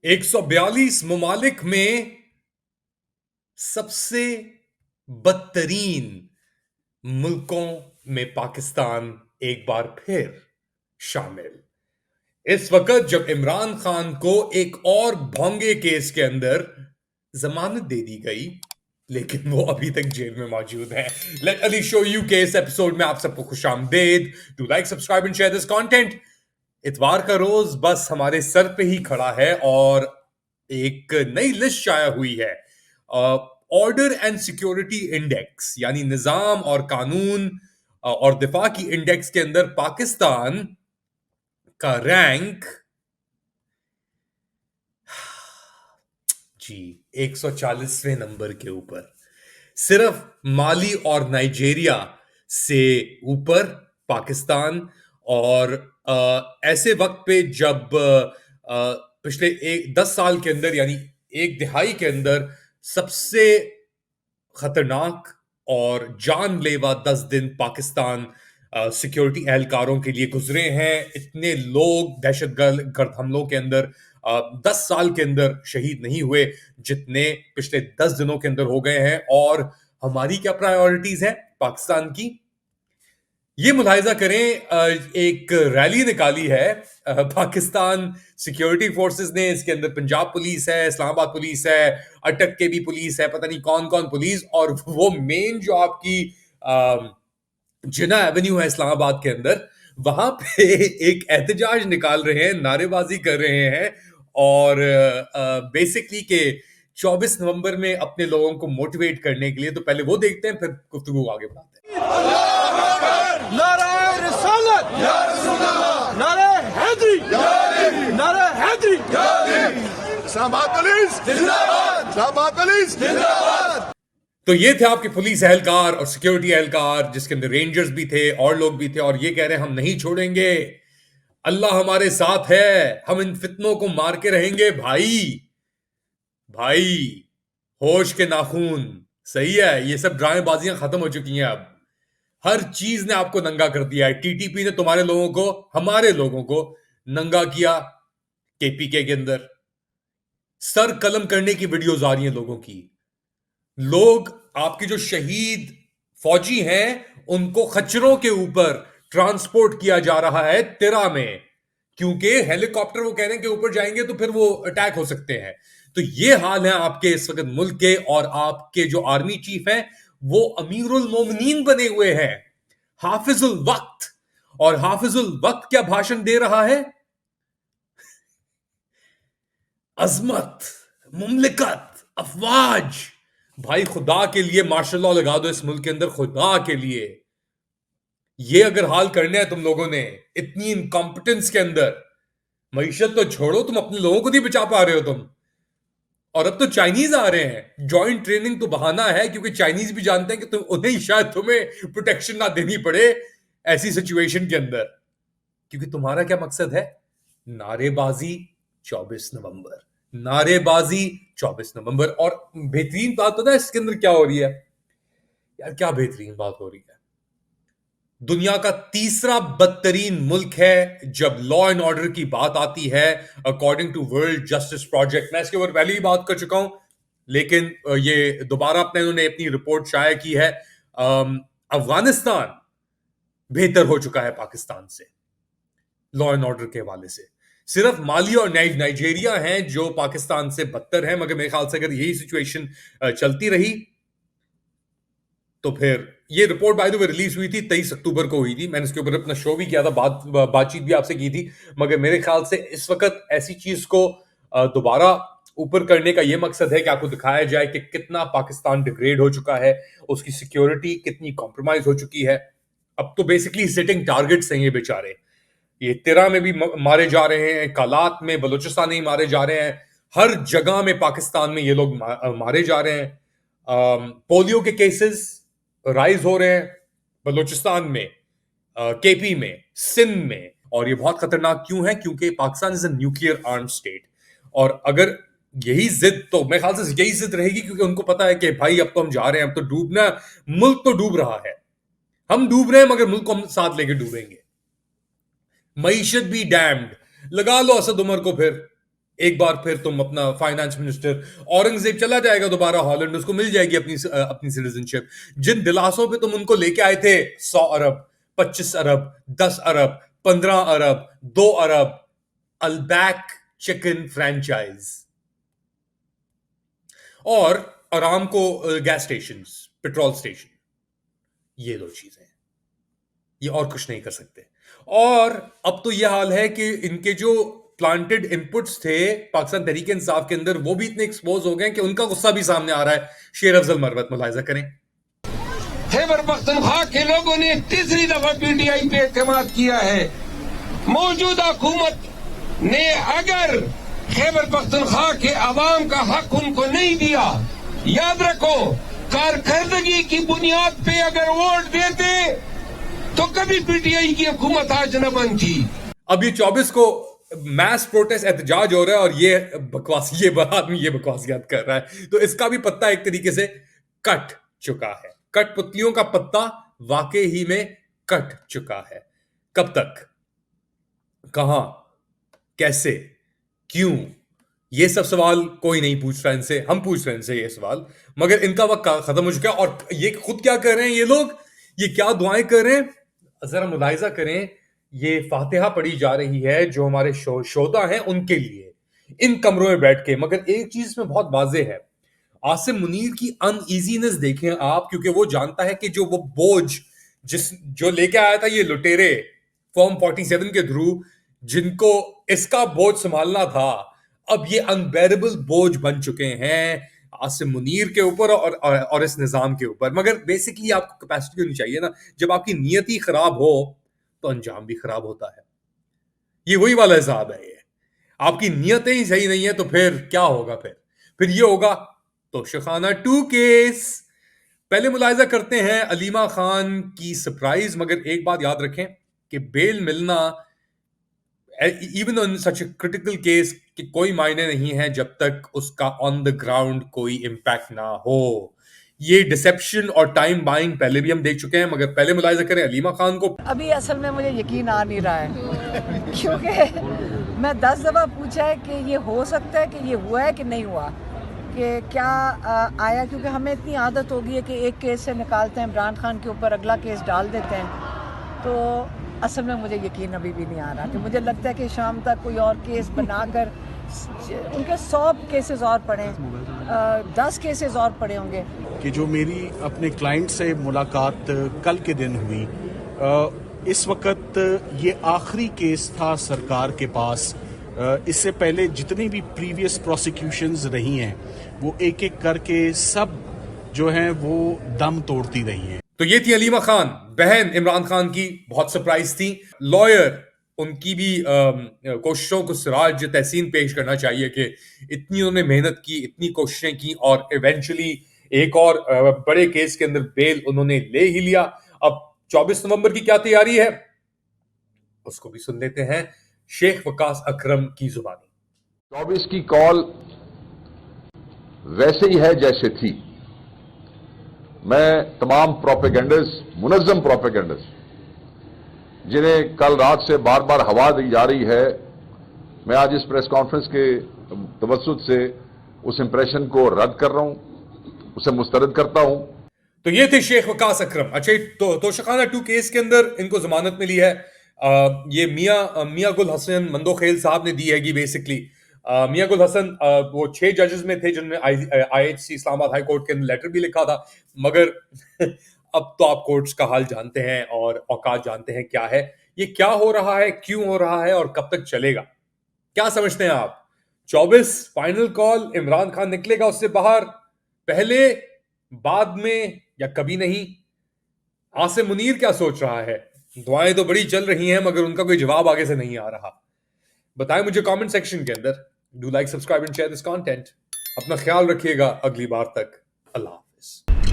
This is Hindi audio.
142 ममालिक में सबसे बदतरीन मुल्कों में पाकिस्तान एक बार फिर शामिल। इस वक्त जब इमरान खान को एक और भोंगे केस के अंदर जमानत दे दी गई, लेकिन वो अभी तक जेल में मौजूद है। लेट अली शो यू के इस एपिसोड में आप सबको खुशामदेद। Do like, subscribe and share this content. इतवार का रोज बस हमारे सर पे ही खड़ा है और एक नई लिस्ट शाया हुई है। ऑर्डर एंड सिक्योरिटी इंडेक्स यानी निजाम और कानून और दिफा की इंडेक्स के अंदर पाकिस्तान का रैंक जी 140वें नंबर के ऊपर, सिर्फ माली और नाइजीरिया से ऊपर पाकिस्तान। और ऐसे वक्त पे जब पिछले 10 साल के अंदर यानी एक दिहाई के अंदर सबसे खतरनाक और जानलेवा 10 दिन पाकिस्तान सिक्योरिटी एहलकारों के लिए गुजरे हैं। इतने लोग दहशतगर्द हमलों के अंदर 10 साल के अंदर शहीद नहीं हुए जितने पिछले 10 दिनों के अंदर हो गए हैं। और हमारी क्या प्रायोरिटीज है पाकिस्तान की, ये मुलाहिजा करें। एक रैली निकाली है पाकिस्तान सिक्योरिटी फोर्सेस ने। इसके अंदर पंजाब पुलिस है, इस्लामाबाद पुलिस है, अटक के भी पुलिस है, पता नहीं कौन कौन पुलिस। और वो मेन जो आपकी जिना एवेन्यू है इस्लामाबाद के अंदर, वहां पे एक एहतजाज निकाल रहे हैं, नारेबाजी कर रहे हैं। और बेसिकली के 24 नवंबर में अपने लोगों को मोटिवेट करने के लिए। तो पहले वो देखते हैं, फिर गुफ्तगू आगे बढ़ाते हैं। नारे रिसालत या रसूल अल्लाह, नारे हैदरी या अली, नारे हैदरी या अली, इस्लामाबाद पुलिस जिंदाबाद, इस्लामाबाद पुलिस जिंदाबाद। तो ये थे आपके पुलिस एहलकार और सिक्योरिटी एहलकार, जिसके अंदर रेंजर्स भी थे और लोग भी थे। और ये कह रहे हैं हम नहीं छोड़ेंगे, अल्लाह हमारे साथ है, हम इन फितनों को मार के रहेंगे। भाई भाई होश के नाखून, सही है। ये सब ड्रामेबाजियां खत्म हो चुकी हैं। अब हर चीज ने आपको नंगा कर दिया है। टीटीपी ने तुम्हारे लोगों को, हमारे लोगों को नंगा किया। केपीके के अंदर सर कलम करने की वीडियोज आ रही हैं लोगों की। लोग आपके जो शहीद फौजी हैं उनको खच्चरों के ऊपर ट्रांसपोर्ट किया जा रहा है तिरा में, क्योंकि हेलीकॉप्टर वो कह रहे हैं कि ऊपर जाएंगे तो फिर वो अटैक हो सकते हैं। तो ये हाल है आपके इस वक्त मुल्क के। और आपके जो आर्मी चीफ हैं वो अमीरुल मोमिनीन बने हुए हैं, हाफिजुल वक्त। और हाफिजुल वक्त क्या भाषण दे रहा है? अजमत, मुमलिकत, अफवाज। भाई खुदा के लिए मार्शल लॉ लगा दो इस मुल्क के अंदर, खुदा के लिए। ये अगर हाल करने हैं तुम लोगों ने इतनी इनकॉम्पिटेंस के अंदर, मईशत तो छोड़ो, तुम अपने लोगों को नहीं बचा पा रहे हो तुम। और अब तो चाइनीज आ रहे हैं। ज्वाइंट ट्रेनिंग तो बहाना है, क्योंकि चाइनीज भी जानते हैं कि तुम उन्हें शायद तुम्हें प्रोटेक्शन ना देनी पड़े ऐसी सिचुएशन के अंदर। क्योंकि तुम्हारा क्या मकसद है? नारेबाजी 24 नवंबर, नारेबाजी 24 नवंबर। और बेहतरीन बात पता है इसके अंदर क्या हो रही है यार? क्या बेहतरीन बात हो रही है। दुनिया का तीसरा बदतरीन मुल्क है जब लॉ एंड ऑर्डर की बात आती है, according to World Justice Project. मैं इसके ऊपर पहले ही बात कर चुका हूं, लेकिन ये दोबारा उन्होंने अपनी रिपोर्ट शाया की है। अफगानिस्तान बेहतर हो चुका है पाकिस्तान से लॉ एंड ऑर्डर के हवाले से। सिर्फ माली और नाइजीरिया हैं जो पाकिस्तान से बदतर हैं। मगर मेरे ख्याल से अगर यही सिचुएशन चलती रही तो फिर ये report by the way release हुई थी 23 अक्टूबर को हुई थी। मैंने इसके ऊपर अपना शो भी किया था, बातचीत भी आपसे की थी। मगर मेरे ख्याल से इस वक्त ऐसी चीज को दोबारा ऊपर करने का यह मकसद है कि आपको दिखाया जाए कि कितना पाकिस्तान डिग्रेड हो चुका है, उसकी सिक्योरिटी कितनी कॉम्प्रोमाइज हो चुकी है। अब तो बेसिकली सेटिंग टारगेट्स हैं ये बेचारे। ये तिरा में भी मारे जा रहे हैं, कालात में, बलूचिस्तान में मारे जा रहे हैं, हर जगह में पाकिस्तान में ये लोग मारे जा रहे हैं। पोलियो के केसेस राइज हो रहे हैं बलूचिस्तान में, केपी में, सिंध में। और ये बहुत खतरनाक क्यों है? क्योंकि Pakistan is a nuclear arm state. और अगर यही जिद, तो मेरे ख्याल से यही जिद रहेगी, क्योंकि उनको पता है कि भाई अब तो हम जा रहे हैं, अब तो डूबना, मुल्क तो डूब रहा है, हम डूब रहे हैं, मगर मुल्क को हम साथ लेके डूबेंगे। मईशत भी डैम्ड, लगा लो असद उमर को फिर। एक बार फिर तुम अपना फाइनेंस मिनिस्टर, औरंगजेब चला जाएगा दोबारा हॉलैंड, उसको मिल जाएगी अपनी सिटीजनशिप। जिन दिलासों पे तुम उनको लेके आए थे 100 अरब, 25 अरब, 10 अरब, 15 अरब, 2 अरब, अल्बैक चिकन फ्रेंचाइज और Aramco gas station, petrol station, ये दो चीजें, ये और कुछ नहीं कर सकते। और अब तो ये हाल है कि इनके जो प्लांटेड इनपुट्स थे पाकिस्तान तहरीक इंसाफ के अंदर, वो भी इतने एक्सपोज हो गए कि उनका गुस्सा भी सामने आ रहा है। शेर अफजल मरवत, मुलाहिजा करें। खैबर पख्तूनख्वा के लोगों ने तीसरी दफा पीटीआई पे एतमाद किया है। मौजूदा हुकूमत ने अगर खैबर पख्तूनख्वा के अवाम का हक उनको नहीं दिया, याद रखो कारकर्दगी की बुनियाद पे अगर वोट देते तो कभी पीटीआई की हुकूमत आज न बनती। अब ये 24 को मैस प्रोटेस्ट एहतजाज हो रहा है और ये आदमी ये बकवासियात कर रहा है, तो इसका भी पत्ता एक तरीके से कट चुका है। कठपुतलियों का पत्ता वाकई ही में कट चुका है। कब तक, कहां, कैसे, क्यों, ये सब सवाल कोई नहीं पूछ रहा इनसे, हम पूछ रहे हैं इनसे ये सवाल, मगर इनका वक्त खत्म हो चुका है। और ये खुद क्या कर रहे हैं ये लोग, ये क्या दुआएं कर रहे हैं, जरा मुलाहिजा करें। ये फातिहा पढ़ी जा रही है जो हमारे शोधा हैं उनके लिए, इन कमरों में बैठ के। मगर एक चीज में बहुत वाज़ेह है, आसिम मुनीर की अनईजीनेस देखें आप, क्योंकि वो जानता है कि जो वो बोझ जो लेके आया था ये लुटेरे फॉर्म 47 के थ्रू, जिनको इसका बोझ संभालना था, अब ये अनबेरेबल बोझ बन चुके हैं आसिम मुनीर के ऊपर और इस निजाम के ऊपर। मगर बेसिकली आपको कैपेसिटी होनी चाहिए ना, जब आपकी नियत ही खराब हो तो अंजाम भी खराब होता है। ये वही वाला हिसाब है। ये आपकी नियतें ही सही नहीं है तो फिर क्या होगा, फिर ये होगा तोशाखाना 2 केस। पहले मुलाहिजा करते हैं अलीमा खान की सरप्राइज। मगर एक बात याद रखें कि बेल मिलना even on such a critical case कि कोई मायने नहीं है जब तक उसका ऑन द ग्राउंड कोई इंपैक्ट ना हो। ये डिसेप्शन और टाइम बाइंग पहले भी हम देख चुके हैं। मगर पहले मुलाहिजा करें अलीमा खान को। अभी असल में मुझे यकीन आ नहीं रहा है क्योंकि मैं 10 दफ़ा पूछा है कि ये हो सकता है कि ये हुआ है कि नहीं हुआ, कि क्या आया, क्योंकि हमें इतनी आदत हो गई है कि एक केस से निकालते हैं इमरान खान के ऊपर, अगला केस डाल देते हैं। तो असल में मुझे यकीन अभी भी नहीं आ रहा कि मुझे लगता है कि शाम तक कोई और केस बनाकर उनके 100 केसेस और पड़े, 10 केसेस और पड़े होंगे। कि जो मेरी अपने क्लाइंट से मुलाकात कल के दिन हुई, इस वक्त ये आखिरी केस था सरकार के पास। इससे पहले जितनी भी प्रीवियस प्रोसिक्यूशंस रही हैं वो एक एक करके सब जो हैं वो दम तोड़ती रही हैं। तो ये थी अलीमा खान, बहन इमरान खान की। बहुत सरप्राइज थी। लॉयर, उनकी भी कोशिशों को सिराज तहसीन पेश करना चाहिए कि इतनी उन्होंने मेहनत की, इतनी कोशिशें की और इवेंचुअली एक और बड़े केस के अंदर बेल उन्होंने ले ही लिया। अब 24 नवंबर की क्या तैयारी है उसको भी सुन लेते हैं शेख वकास अकरम की जुबानी। 24 की कॉल वैसे ही है जैसे थी। मैं तमाम प्रोपेगेंडर्स, मुनज़्ज़म प्रोपेगेंडर्स, जिन्हें कल रात से बार बार हवा दी जा रही है, मैं आज इस प्रेस कॉन्फ्रेंस के तवज्जुद से उस इंप्रेशन को रद्द कर रहा हूं, उसे मुस्तरद करता हूं। तो ये थे शेख वकास अकरम। अच्छा, तो तोशाखाना 2 केस के अंदर इनको जमानत मिली है। ये मियां गुल हसन मंदोखेल साहब ने दी है कि बेसिकली मियां गुल हसन वो 6 जजेस में थे जिन्होंने IHC इस्लामाबाद हाई कोर्ट के अंदर लेटर भी लिखा था। मगर अब तो आप कोर्ट्स का हाल जानते हैं और औकात जानते हैं क्या है, ये क्या हो रहा है, क्यों हो रहा है और कब तक चलेगा। क्या समझते हैं आप? 24 फाइनल कॉल, इमरान खान निकलेगा उससे बाहर, पहले, बाद में या कभी नहीं? आसिम मुनीर क्या सोच रहा है? दुआएं तो बड़ी चल रही हैं मगर उनका कोई जवाब आगे से नहीं आ रहा। बताएं मुझे कमेंट सेक्शन के अंदर। Do like, subscribe and share this content. अपना ख्याल रखिएगा। अगली बार तक अल्लाह हाफिज।